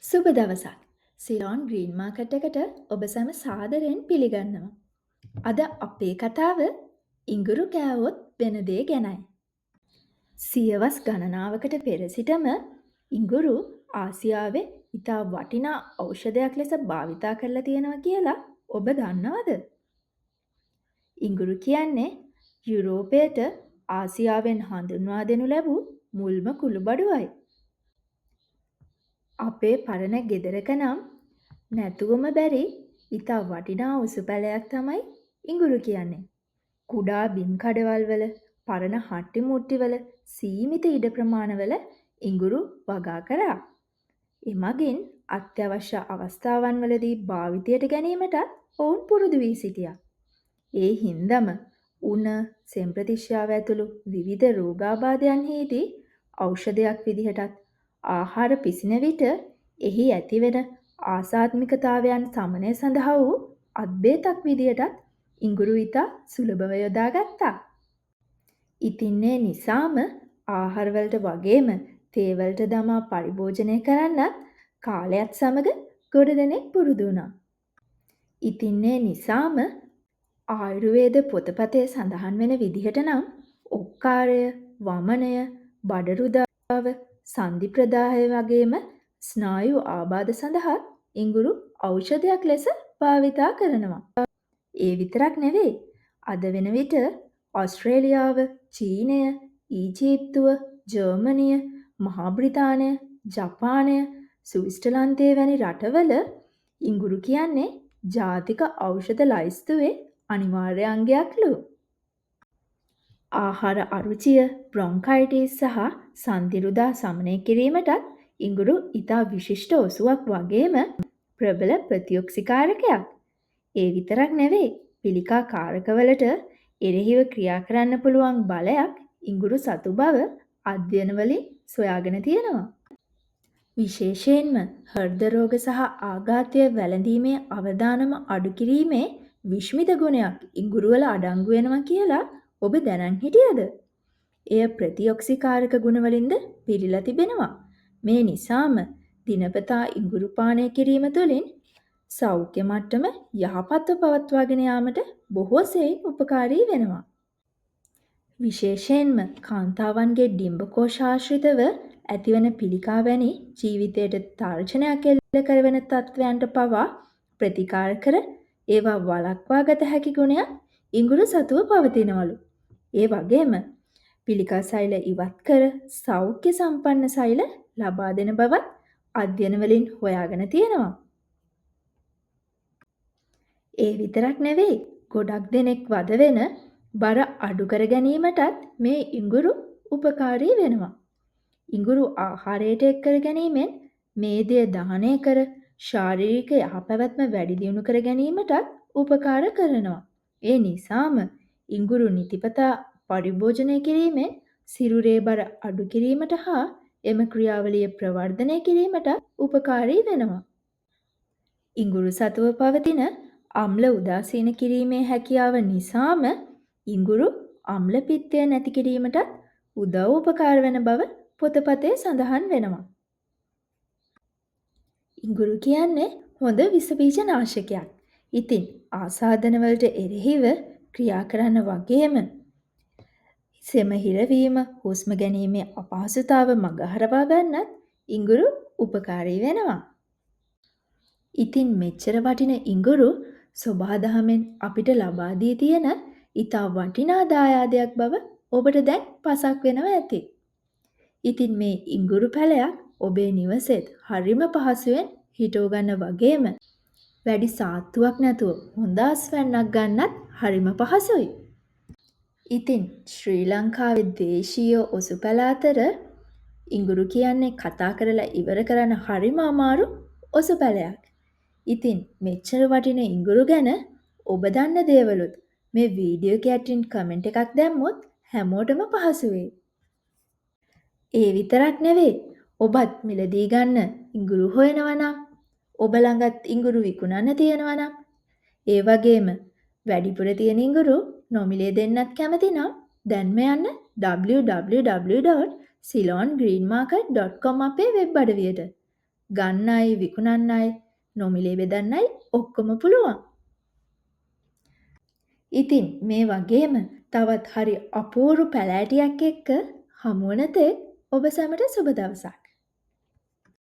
සුබ දවසක්. Ceylon green market එකට ඔබ සැම සාදරයෙන් පිළිගන්නවා. අද අපේ කතාව ඉඟුරු කෑවොත් වෙන දේ ගැනයි. සියවස් ගණනාවකට පෙර සිටම ඉඟුරු ආසියාවේ ඉතා වටිනා ඖෂධයක් ලෙස භාවිතා කරලා තියෙනවා කියලා ඔබ දන්නවද? ඉඟුරු කියන්නේ යුරෝපයට ආසියාවෙන් හඳුන්වා දෙනු ලැබූ මුල්ම කුළුබඩුවයි. අපේ පරණ ගෙදරක නම් නැතුවම බැරි ඉතා වටිනා උසුපැලයක් තමයි ඉඟුරු කියන්නේ. කුඩා බිම් කඩවල් වල පරණ හට්ටි මුට්ටිවල සීමිත ඉඩ ප්‍රමාණවල ඉඟුරු වගා කරා. එමගින් අත්‍යවශ්‍ය අවස්ථාවන් වලදී භාවිතයට ගැනීමටත් ඔවුන් පුරුදු වී සිටියා. ඒ හින්දම උණ, සෙම්ප්‍රතිශ්‍යාව ඇතුළු විවිධ රෝගාබාධයන්හිදී ඖෂධයක් විදිහටත් ආහාර පිසින විට එහි ඇතිවෙන ආසාත්මිකතාවයන් සමනය සඳහා වූ අද්භේතක් විදිහටත් ඉඟුරු ඉතා සුලභව යොදාගත්තා. ඉතින් ඒ නිසාම ආහාරවලට වගේම තේවලට දමා පරිභෝජනය කරන්නත් කාලයත් සමග ගොඩ දෙනෙක් පුරුදු වුණා. ඉතින් ඒ නිසාම ආයුර්වේද පොතපතේ සඳහන් වෙන විදිහට නම් ඔක්කාරය, වමනය, බඩරුදාව, සන්ධි ප්‍රදාහය වගේම ස්නායු ආබාධ සඳහා ඉඟුරු ඖෂධයක් ලෙස භාවිතා කරනවා. ඒ විතරක් නෙවෙයි. අද වෙන විට ඕස්ට්‍රේලියාව, චීනය, ඊජිප්තුව, ජර්මනිය, මහා බ්‍රිතාන්‍ය, ජපානය, ස්විට්සර්ලන්තය වැනි රටවල ඉඟුරු කියන්නේ ජාතික ඖෂධ ලයිස්තුවේ අනිවාර්ය අංගයක්ලු. ආහාර අරුචිය, බ්‍රොන්කයිටිස් සහ සන්ධිරුදා සමනය කිරීමටත් ඉඟුරු ඉතා විශිෂ්ට ඔසුවක් වගේම ප්‍රබල ප්‍රතිඔක්සිකාරකයක්. ඒ විතරක් නෙවෙයි, පිළිකා කාරකවලට එරෙහිව ක්‍රියා කරන්න පුළුවන් බලයක් ඉඟුරු සතු බව අධ්‍යයනවලින් සොයාගෙන තියෙනවා. විශේෂයෙන්ම හෘද රෝග සහ ආඝාතය වැළඳීමේ අවදානම අඩු කිරීමේ විශ්මිත ගුණයක් ඉඟුරුවල අඩංගු වෙනවා කියලා ඔබ දැනන් හිටියද? එය ප්‍රතිඔක්සිකාරක ගුණවලින්ද පිරීලා තිබෙනවා. මේ නිසාම දිනපතා ඉඟුරු පානය කිරීම තුළින් සෞඛ්‍ය මට්ටම යහපත්ව පවත්වාගෙන යාමට බොහෝ සෙයින් උපකාරී වෙනවා. විශේෂයෙන්ම කාන්තාවන්ගේ ඩිම්බකෝෂාශ්‍රිතව ඇතිවන පිළිකා වැනි ජීවිතයට තර්ජනයක් එල්ල කරවන තත්ත්වයන්ට පවා ප්‍රතිකාර කර ඒවා වළක්වා ගත හැකි ගුණයක් ඉඟුරු සතුව පවතිනවලු. ඒ වගේම පිළිකා සෛල ඉවත් කර සෞඛ්‍ය සම්පන්න සෛල ලබා දෙන බවත් අධ්‍යයනවලින් හොයාගෙන තියෙනවා. ඒ විතරක් නෙවෙයි, ගොඩක් දෙනෙක් වද වෙන බර අඩු කර ගැනීමටත් මේ ඉඟුරු උපකාරී වෙනවා. ඉඟුරු ආහාරයට එක් කර ගැනීමෙන් මේදය දහනය කර ශාරීරික යහපැවැත්ම වැඩි දියුණු කර ගැනීමටත් උපකාර කරනවා. ඒ නිසාම ඉඟුරු නිතිපතා පරිභෝජනය කිරීමෙන් සිරුරේ බර අඩු කිරීමට හා එම ක්‍රියාවලිය ප්‍රවර්ධනය කිරීමට උපකාරී වෙනවා. ඉඟුරු සතුව පවතින අම්ල උදාසීන කිරීමේ හැකියාව නිසාම ඉඟුරු අම්ල පිත්තය නැති කිරීමටත් උදව් උපකාර වෙන බව පොතපතේ සඳහන් වෙනවා. ඉඟුරු කියන්නේ හොඳ විස බීජ නාශකයක්. ඉතින් ආසාදනවලට එරෙහිව ක්‍රියා කරන්න වගේම සෙම හිරවීම, හුස්ම ගැනීමේ අපහසුතාව මගහරවා ගන්නත් ඉඟුරු උපකාරී වෙනවා. ඉතින් මෙච්චර වටින ඉඟුරු සොබාදහමෙන් අපිට ලබා දී තියෙන ඉතා වටිනා දායාදයක් බව ඔබට දැන් පසක් වෙනවා ඇති. ඉතින් මේ ඉඟුරු පැලයක් ඔබේ නිවසේත් හරිම පහසුවෙන් හිටව ගන්න වගේම වැඩි සාත්තුවක් නැතුව හොඳ අස්වැන්නක් ගන්නත් හරිම පහසුයි. ඉතින් ශ්‍රී ලංකාවේ දේශීය ඔසුපැල අතර ඉඟුරු කියන්නේ කතා කරලා ඉවර කරන්න හරිම අමාරු ඔසුපැලයක්. ඉතින් මෙච්චර වටින ඉඟුරු ගැන ඔබ දන්න දේවලුත් මේ වීඩියෝ එක යටින් කමෙන්ට් එකක් දැම්මොත් හැමෝටම පහසු වෙයි. ඒ විතරක් නෙවෙයි, ඔබත් මිලදී ගන්න ඉඟුරු හොයනවා නම්, ඔබ ළඟත් ඉඟුරු විකුණන්න තියෙනවා නම්, ඒ වගේම වැඩිපුර තියෙන ඉඟුරු නොමිලේ දෙන්නත් කැමති නම් දැන්ම යන්න www.ceylongreenmarket.com අපේ වෙබ් අඩවියට. ගන්නයි, විකුණන්නයි, නොමිලේ බෙදන්නයි ඔක්කොම පුළුවන්. ඉතින් මේ වගේම තවත් හරි අපූරු පැලෑටියක් එක්ක හමුවන තෙක් ඔබ සැමට සුබ දවසක්.